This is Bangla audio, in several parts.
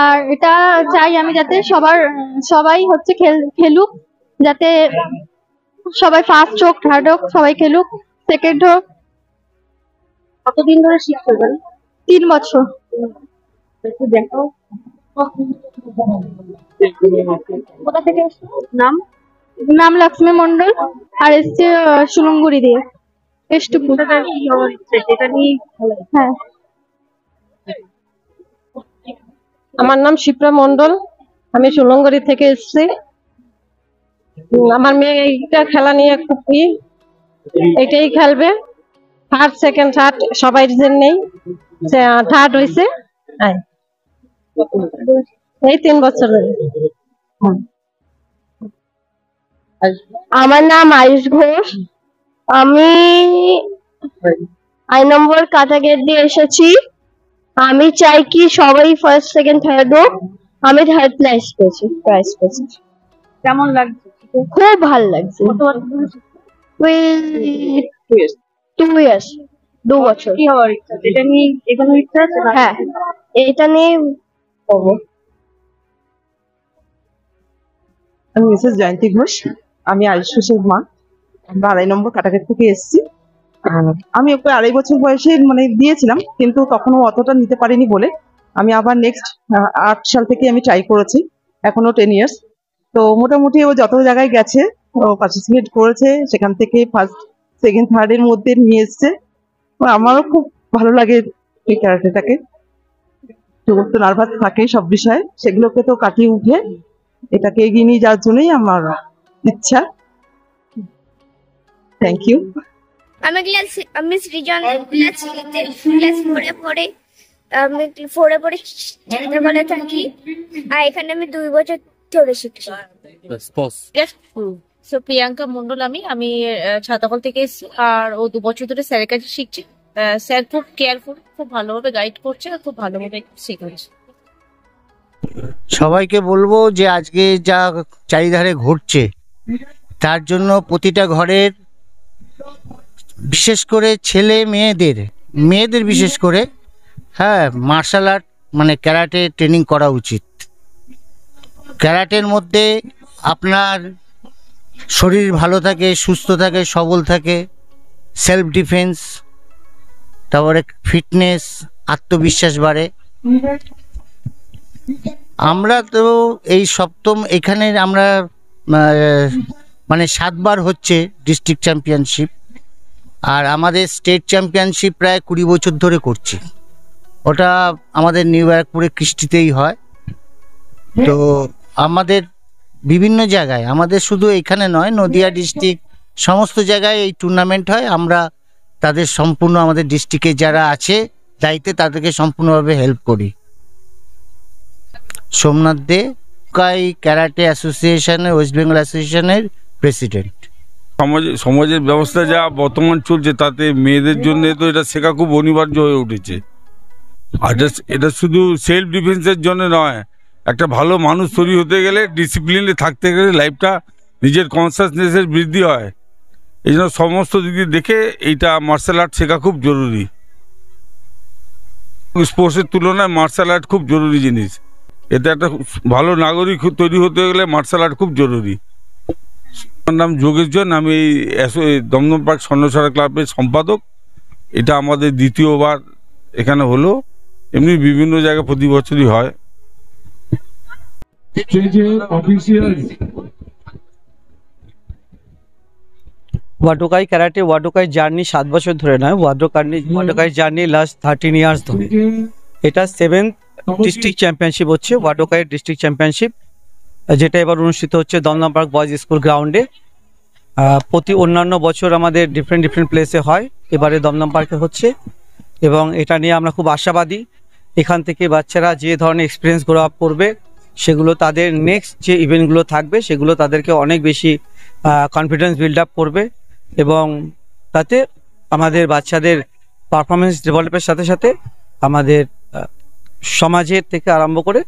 আর এটা চাই আমি যাতে সবাই হচ্ছে খেলুক, যাতে সবাই ফার্স্ট হোক, থার্ড হোক, সবাই খেলুক, সেকেন্ড হোক। কতদিন ধরে শিখছেন? 3 বছর। একটু দেখাও। কোথা থেকে এসেছো? নাম লক্ষ্মী মন্ডল, আর এসছে সুলঙ্গুড়ি দিয়ে। এসটুকু। হ্যাঁ। আমার নাম শিপ্রা মন্ডল, আমি সুলঙ্গুড়ি থেকে এসেছি। আমার মেয়ে এইটা খেলা নিয়ে খুব এটাই খেলবে, ফার্স্ট সেকেন্ড থার্ড সবাই জন্যই, থার্ড হয়েছে এই 3 বছর। আমার নাম আয়ুষ ঘোষ, আমি 8 নম্বর কাটাগেট দিয়ে এসেছি। আমি চাই কি সবাই ফার্স্ট সেকেন্ড থার্ড হোক। আমি থার্ড প্রাইজ পেয়েছি। কেমন লাগছে? খুব ভালো লাগছে। 2 years, 2 বছর। কি হওয়ার ইচ্ছা? এটা নিয়ে এগোনোর ইচ্ছা আছে? হ্যাঁ, এটা নিয়ে করবো। আমি মিসেস জয়ন্তী ঘোষ, আমি আয়ুষ ঘোষের মা। আমরা 2 নম্বর কাটাগেট থেকে এসেছি। আমি ওকে 2.5 বছর বয়সে দিয়েছিলাম, কিন্তু তখনও অতটা নিতে পারিনি বলে আমি আবার নেক্সট 8 সাল থেকে আমি ট্রাই করেছি, এখনো 10 ইয়ার্স। তো মোটামুটি ও যত জায়গায় গেছে ও পার্টিসিপেট করেছে, সেখান থেকে ফার্স্ট সেকেন্ড থার্ড এর মধ্যে নিয়ে এসছে। আমারও খুব ভালো লাগে এই ক্যারাটেটাকে। তো নার্ভাস থাকে সব বিষয়ে, সেগুলোকে তো কাটিয়ে উঠে এটাকে এগিয়ে নিয়ে যাওয়ার জন্যই আমার ইচ্ছা। Thank you. আমি সৃজন ক্লাস 4-এ পড়ে, আমি 4-এ পড়ে ছাত্রাবালে থাকি, আর এখানে আমি 2 বছর ধরে শিখছি। প্রিয়াঙ্কা মন্ডল, আমি ছাতাকল থেকে এসেছি, আর ও 2 বছর ধরে স্যারের কাছে শিখছে। স্যার খুব কেয়ারফুল, খুব ভালোভাবে গাইড করছে, আর খুব ভালোভাবে শেখাচ্ছে। সবাইকে বলবো যে আজকে যা চারিধারে ঘটছে, তার জন্য প্রতিটা ঘরের, বিশেষ করে ছেলে মেয়েদের বিশেষ করে মার্শাল আর্ট মানে ক্যারাটে ট্রেনিং করা উচিত। ক্যারাটের মধ্যে আপনার শরীর ভালো থাকে, সুস্থ থাকে, সবল থাকে, সেলফ ডিফেন্স, তারপরে ফিটনেস, আত্মবিশ্বাস বাড়ে। আমরা তো এই সপ্তম, এখানে আমরা মানে 7 বার হচ্ছে ডিস্ট্রিক্ট চ্যাম্পিয়নশিপ, আর আমাদের স্টেট চ্যাম্পিয়নশিপ প্রায় 20 বছর ধরে করছি। ওটা আমাদের নিউ ব্যারাকপুরে কৃষ্টিতেই হয়। তো আমাদের বিভিন্ন জায়গায়, আমাদের শুধু এখানে নয়, নদিয়া ডিস্ট্রিক্ট সমস্ত জায়গায় এই টুর্নামেন্ট হয়। আমরা তাদের সম্পূর্ণ, আমাদের ডিস্ট্রিক্টে যারা আছে দায়িত্বে, তাদেরকে সম্পূর্ণভাবে হেল্প করি। সোমনাথ দে, ক্যারাটে অ্যাসোসিয়েশনের, ওয়েস্ট বেঙ্গল অ্যাসোসিয়েশনের প্রেসিডেন্ট। সমাজের ব্যবস্থা যা বর্তমান চলছে, তাতে মেয়েদের জন্য তো এটা শেখা খুব অনিবার্য হয়ে উঠেছে। আর এটা শুধু সেলফ ডিফেন্সের জন্য নয়, একটা ভালো মানুষ তৈরি হতে গেলে, ডিসিপ্লিনে থাকতে গেলে, লাইফটা নিজের কনসাসনেসের বৃদ্ধি হয়। এই জন্য সমস্ত দিক দিয়ে দেখে এইটা মার্শাল আর্ট শেখা খুব জরুরি। স্পোর্টসের তুলনায় মার্শাল আর্ট খুব জরুরি জিনিস। এতে একটা ভালো নাগরিক তৈরি হতে গেলে মার্শাল আর্ট খুব জরুরি। আমার নাম যোগেশ জৈন, আমি দমদম পার্ক স্বর্ণসারা ক্লাবের সম্পাদক। এটা আমাদের 2য়-বার এখানে হলো, এমনি বিভিন্ন জায়গায় প্রতি বছরই হয়। ওয়াডোকাই ক্যারাটে, ওয়াডোকাই জার্নি 7 বছর ধরে নয়, ওয়াডোকাই জার্নি লাস্ট 13 ইয়ার্স ধরে। এটা 7th ডিস্ট্রিক্ট চ্যাম্পিয়নশিপ হচ্ছে, ওয়াডোকাই ডিস্ট্রিক্ট চ্যাম্পিয়নশিপ, যেটা এবার অনুষ্ঠিত হচ্ছে দমদম পার্ক বয়েজ স্কুল গ্রাউন্ডে। প্রতি অন্যান্য বছর আমাদের ডিফারেন্ট প্লেসে হয়, এবারে দমদম পার্কে হচ্ছে, এবং এটা নিয়ে আমরা খুব আশাবাদী। এখান থেকে বাচ্চারা যে ধরনের এক্সপিরিয়েন্স গ্রো আপ করবে, সেগুলো তাদের নেক্সট যে ইভেন্টগুলো থাকবে, সেগুলো তাদেরকে অনেক বেশি কনফিডেন্স বিল্ড আপ করবে, এবং তাতে আমাদের বাচ্চাদের পারফরমেন্স ডেভেলপের সাথে সাথে আমাদের সমাজের থেকে আরম্ভ করে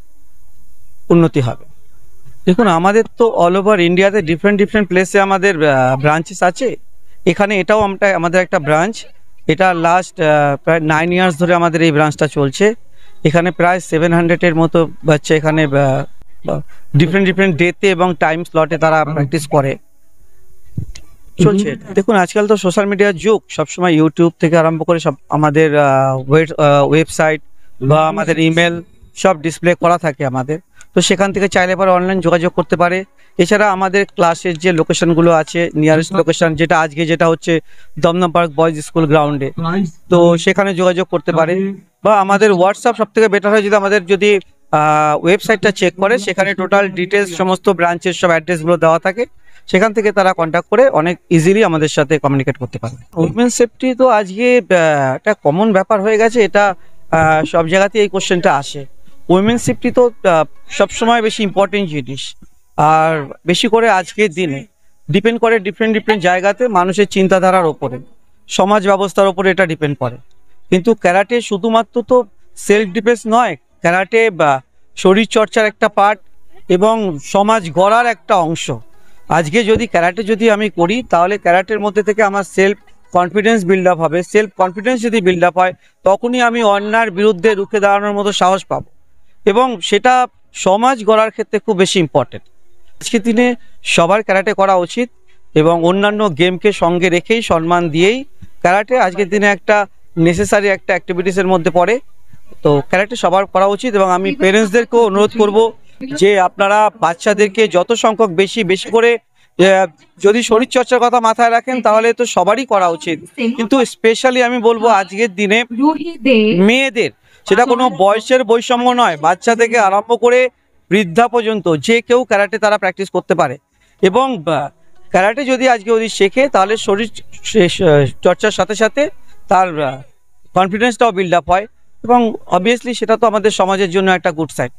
উন্নতি হবে। দেখুন, আমাদের তো অল ওভার ইন্ডিয়াতে ডিফারেন্ট প্লেসে আমাদের ব্রাঞ্চেস আছে। এখানে এটাও আমাদের একটা ব্রাঞ্চ। এটা লাস্ট প্রায় 9 ইয়ার্স ধরে আমাদের এই ব্রাঞ্চটা চলছে, এখানে প্রায় 700-এর মতো বাচ্চা এখানে ডিফারেন্ট ডেতে এবং টাইম স্লটে তারা প্র্যাকটিস করে চলছে। দেখুন আজকাল তো সোশ্যাল মিডিয়ার যুগ, সবসময় ইউটিউব থেকে আরম্ভ করে সব আমাদের ওয়েবসাইট বা আমাদের ইমেল সব ডিসপ্লে করা থাকে আমাদের, তো সেখান থেকে চাইলে পরে অনলাইন যোগাযোগ করতে পারে। এছাড়া আমাদের ক্লাসের যে লোকেশনগুলো আছে, নিয়ারেস্ট লোকেশন যেটা হচ্ছে দমদম পার্ক বয়েজ স্কুল গ্রাউন্ডে, তো সেখানে যোগাযোগ করতে পারে। বা আমাদের হোয়াটসঅ্যাপ সব থেকে বেটার হয়, যদি আমাদের ওয়েবসাইটটা চেক করে, সেখানে টোটাল ডিটেলস সমস্ত ব্রাঞ্চের সব অ্যাড্রেসগুলো দেওয়া থাকে, সেখান থেকে তারা কন্ট্যাক্ট করে অনেক ইজিলি আমাদের সাথে কমিউনিকেট করতে পারে। উইমেন সেফটি তো আজকে একটা কমন ব্যাপার হয়ে গেছে, এটা সব জায়গাতেই এই কোশ্চেনটা আসে। উইমেন সেফটি তো সবসময় বেশি ইম্পর্টেন্ট জিনিস, আর বেশি করে আজকের দিনে ডিপেন্ড করে ডিফারেন্ট জায়গাতে মানুষের চিন্তাধারার ওপরে, সমাজ ব্যবস্থার ওপরে এটা ডিপেন্ড করে। কিন্তু ক্যারাটে শুধুমাত্র তো সেলফ ডিফেন্স নয়, ক্যারাটে শরীর চর্চার একটা পার্ট এবং সমাজ গড়ার একটা অংশ। আজকে যদি ক্যারাটে আমি করি, তাহলে ক্যারাটের মধ্যে থেকে আমার সেলফ কনফিডেন্স বিল্ড আপ হবে। সেলফ কনফিডেন্স যদি বিল্ড আপ হয়, তখনই আমি অন্যায়ের বিরুদ্ধে রুখে দাঁড়ানোর মতো সাহস পাবো, এবং সেটা সমাজ গড়ার ক্ষেত্রে খুব বেশি ইম্পর্টেন্ট। আজকের দিনে সবার ক্যারাটে করা উচিত, এবং অন্যান্য গেমকে সঙ্গে রেখেই সম্মান দিয়েই ক্যারাটে আজকের দিনে একটা নেসেসারি একটা অ্যাক্টিভিটিসের মধ্যে পড়ে। তো ক্যারাটে সবার করা উচিত, এবং আমি পেরেন্টসদেরকেও অনুরোধ করব যে আপনারা বাচ্চাদেরকে যত সংখ্যক বেশি করে যদি শরীরচর্চার কথা মাথায় রাখেন, তাহলে তো সবারই করা উচিত। কিন্তু স্পেশালি আমি বলবো আজকের দিনে মেয়েদের, সেটা কোনো বয়সের বৈষম্য নয়, বাচ্চা থেকে আরম্ভ করে বৃদ্ধা পর্যন্ত যে কেউ ক্যারাটে তারা প্র্যাকটিস করতে পারে। এবং ক্যারাটে যদি আজকে শেখে, তাহলে শরীর চর্চার সাথে সাথে তার কনফিডেন্সটাও বিল্ড আপ হয়, এবং অবভিয়াসলি সেটা তো আমাদের সমাজের জন্য একটা গুড সাইড।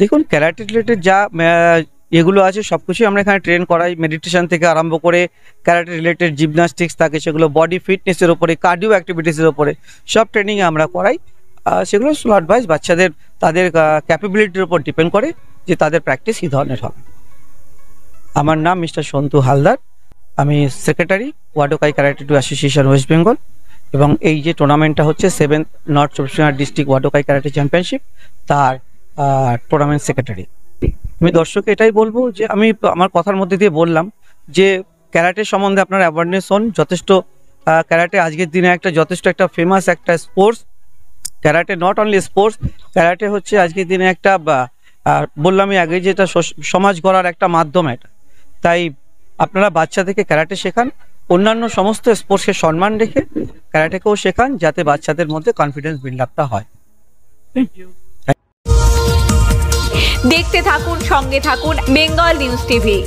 দেখুন ক্যারাটে রিলেটেড যা এগুলো আছে সবকিছুই আমরা এখানে ট্রেন করাই, মেডিটেশন থেকে আরম্ভ করে ক্যারাটে রিলেটেড জিমনাস্টিক্স থাকে, সেগুলো বডি ফিটনেসের ওপরে, কার্ডিও অ্যাক্টিভিটিসের ওপরে সব ট্রেনিং আমরা করাই। সেগুলো স্লট ওয়াইজ বাচ্চাদের তাদের ক্যাপাবিলিটির উপর ডিপেন্ড করে যে তাদের প্র্যাকটিস কী ধরনের হবে। আমার নাম মিস্টার সন্তু হালদার, আমি secretary Wadokai karate association west Bengal, এবং এই যে টুর্নামেন্টটা হচ্ছে 7th north Chabbish Pargana district Wadokai karate championship, তার টুর্নামেন্ট সেক্রেটারি। আমি দর্শককে এটাই বলবো যে আমি আমার কথার মধ্যে দিয়ে বললাম যে ক্যারাটে সম্বন্ধে আপনার অ্যাওয়ারনেস হন যথেষ্ট। ক্যারাটে আজকের দিনে যথেষ্ট একটা ফেমাস একটা sports. Karate not only sports, karate হচ্ছে আজকের দিনে একটা বললামই আগে যে এটা সমাজ গড়ার একটা মাধ্যম এটা। তাই আপনারা বাচ্চা থেকে ক্যারাটে শেখান, অন্যান্য সমস্ত স্পোর্টসকে সম্মান রেখে ক্যারাটেকেও শেখান, যাতে বাচ্চাদের মধ্যে কনফিডেন্স বিল্ড আপটা হয়। দেখতে থাকুন, সঙ্গে থাকুন বেঙ্গল নিউজ টিভি।